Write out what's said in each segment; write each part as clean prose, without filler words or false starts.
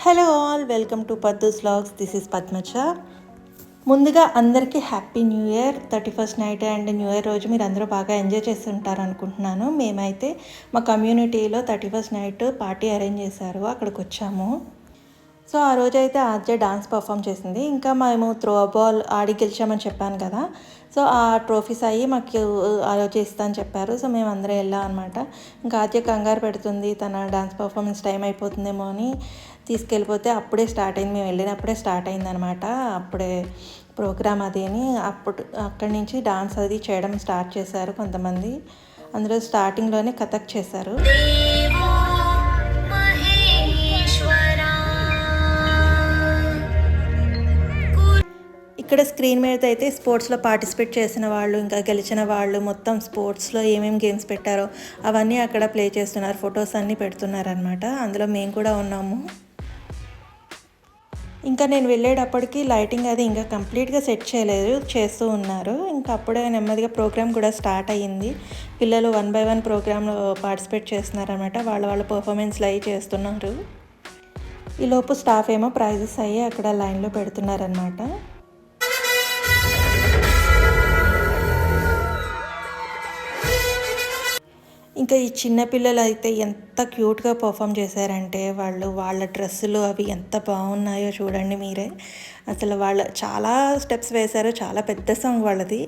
Hello all, welcome to పద్దుస్ vlogs. This is Padmaja. ముందుగా అందరికీ happy new year. 31st night and new year రోజు మీరు అందరూ బాగా ఎంజాయ్ చేస్తుంటారు అనుకుంటున్నాను. మేమైతే మా కమ్యూనిటీలో 31st నైట్ పార్టీ అరేంజ్ చేశారు, అక్కడికి వచ్చాము. సో ఆ రోజైతే ఆర్జే డాన్స్ పర్ఫామ్ చేసింది. ఇంకా మేము త్రో బాల్ ఆడి గెలిచామని చెప్పాను కదా, సో ఆ ట్రోఫీస్ అయ్యి మాకు ఆ రోజు ఇస్తాను చెప్పారు. సో మేము అందరం వెళ్ళాం అనమాట. ఇంకా ఆర్జే కంగారు పెడుతుంది, తన డాన్స్ పర్ఫార్మెన్స్ టైం అయిపోతుందేమో అని తీసుకెళ్ళిపోతే అప్పుడే స్టార్ట్ అయింది. మేము వెళ్ళినప్పుడే స్టార్ట్ అయిందనమాట. అప్పుడే ప్రోగ్రామ్ అది అని అక్కడి నుంచి డాన్స్ అది చేయడం స్టార్ట్ చేశారు కొంతమంది. అందులో స్టార్టింగ్లోనే కథక్ చేశారు. ఇక్కడ స్క్రీన్ మీద అయితే స్పోర్ట్స్లో పార్టిసిపేట్ చేసిన వాళ్ళు, ఇంకా గెలిచిన వాళ్ళు, మొత్తం స్పోర్ట్స్లో ఏమేమి గేమ్స్ పెట్టారో అవన్నీ అక్కడ ప్లే చేస్తున్నారు, ఫొటోస్ అన్నీ పెడుతున్నారనమాట. అందులో మేము కూడా ఉన్నాము. ఇంకా నేను వెళ్ళేటప్పటికి లైటింగ్ అది ఇంకా కంప్లీట్గా సెట్ చేయలేదు, చేస్తూ ఉన్నారు. ఇంకా అప్పుడే నెమ్మదిగా ప్రోగ్రామ్ కూడా స్టార్ట్ అయ్యింది. పిల్లలు 1 by 1 ప్రోగ్రాంలో పార్టిసిపేట్ చేస్తున్నారనమాట. వాళ్ళ పర్ఫార్మెన్స్ లైవ్ చేస్తున్నారు. ఈలోపు స్టాఫ్ ఏమో ప్రైజెస్ అయ్యి అక్కడ లైన్లో పెడుతున్నారనమాట. ఇంకా ఈ చిన్నపిల్లలు అయితే ఎంత క్యూట్గా పర్ఫామ్ చేశారంటే వాళ్ళ డ్రెస్సులు అవి ఎంత బాగున్నాయో చూడండి మీరే. అసలు వాళ్ళు చాలా స్టెప్స్ వేశారు. చాలా పెద్ద సాంగ్ వాళ్ళది.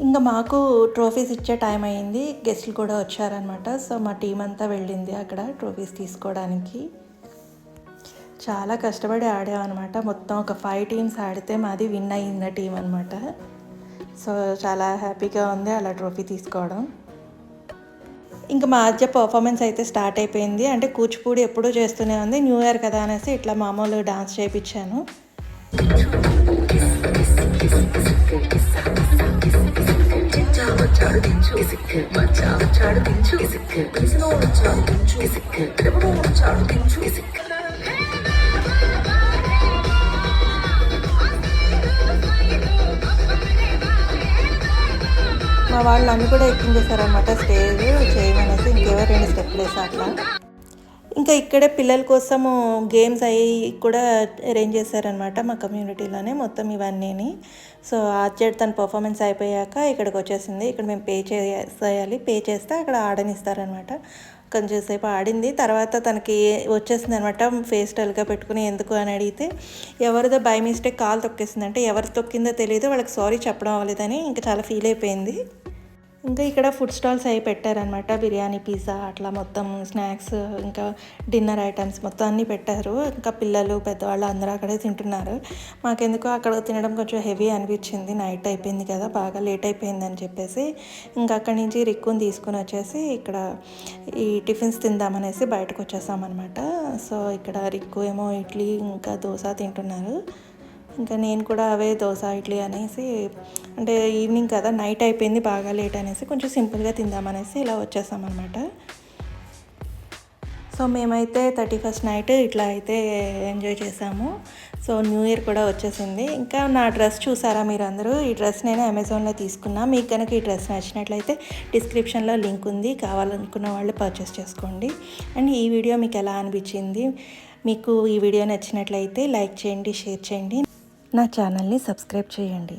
ఇంకా మాకు ట్రోఫీస్ ఇచ్చే టైం అయింది. గెస్ట్లు కూడా వచ్చారనమాట. సో మా టీం అంతా వెళ్ళింది అక్కడ ట్రోఫీస్ తీసుకోవడానికి. చాలా కష్టపడి ఆడామన్నమాట. మొత్తం ఒక 5 టీమ్స్ ఆడితే మాది విన్ అయ్యింది టీం అనమాట. సో చాలా హ్యాపీగా ఉంది అలా ట్రోఫీ తీసుకోవడం. ఇంకా మా మధ్య పర్ఫార్మెన్స్ అయితే స్టార్ట్ అయిపోయింది. అంటే కూచిపూడి ఎప్పుడూ చేస్తూనే ఉంది, న్యూ ఇయర్ కదా అనేసి ఇట్లా మామూలు డాన్స్ చేయించాను. మా వాళ్ళు అన్నీ కూడా ఎక్కించేశారనమాట స్టేజ్ చేయమనేసి. ఇంకేవో 2 స్టెప్లు వేసా అట్లా. ఇంకా ఇక్కడే పిల్లల కోసము గేమ్స్ అవి కూడా అరేంజ్ చేశారనమాట మా కమ్యూనిటీలోనే మొత్తం ఇవన్నీ. సో ఆర్జెడ్ తన పర్ఫార్మెన్స్ అయిపోయాక ఇక్కడికి వచ్చేసింది. ఇక్కడ మేము పే చేయాలి, పే చేస్తే అక్కడ ఆడనిస్తారనమాట. కొంచెంసేపు ఆడింది, తర్వాత తనకి వచ్చేసింది అనమాట. ఫేస్ డల్గా పెట్టుకుని ఎందుకు అని అడిగితే ఎవరిదో బై మిస్టేక్ కాలు తొక్కేసింది, అంటే ఎవరు తొక్కిందో తెలియదు, వాళ్ళకి సారీ చెప్పడం అవ్వలేదని ఇంకా చాలా ఫీల్ అయిపోయింది. ఇంకా ఇక్కడ ఫుడ్ స్టాల్స్ అవి పెట్టారనమాట. బిర్యానీ, పిజ్జా అట్లా మొత్తం స్నాక్స్, ఇంకా డిన్నర్ ఐటమ్స్ మొత్తం అన్నీ పెట్టారు. ఇంకా పిల్లలు పెద్దవాళ్ళు అందరూ అక్కడే తింటున్నారు. మాకెందుకో అక్కడ తినడం కొంచెం హెవీ అనిపించింది. నైట్ అయిపోయింది కదా, బాగా లేట్ అయిపోయింది అని చెప్పేసి ఇంకా అక్కడి నుంచి రిక్కుని తీసుకుని వచ్చేసి ఇక్కడ ఈ టిఫిన్స్ తిందామనేసి బయటకు వచ్చేసామన్నమాట. సో ఇక్కడ రిక్కు ఏమో ఇడ్లీ ఇంకా దోశ తింటున్నారు. ఇంకా నేను కూడా అవే దోశ ఇడ్లీ అనేసి, అంటే ఈవినింగ్ కదా, నైట్ అయిపోయింది బాగా లేట్ అనేసి కొంచెం సింపుల్గా తిందామనేసి ఇలా వచ్చేసామన్నమాట. సో మేమైతే 31st నైట్ ఇట్లా అయితే ఎంజాయ్ చేసాము. సో న్యూ ఇయర్ కూడా వచ్చేసింది. ఇంకా నా డ్రెస్ చూసారా మీరు అందరూ? ఈ డ్రెస్ నేను అమెజాన్లో తీసుకున్నా. మీకు కనుక ఈ డ్రెస్ నచ్చినట్లయితే డిస్క్రిప్షన్లో లింక్ ఉంది, కావాలనుకున్న వాళ్ళు పర్చేస్ చేసుకోండి. అండ్ ఈ వీడియో మీకు ఎలా అనిపించింది? మీకు ఈ వీడియో నచ్చినట్లయితే లైక్ చేయండి, షేర్ చేయండి, నా ఛానల్ని సబ్స్క్రైబ్ చేయండి.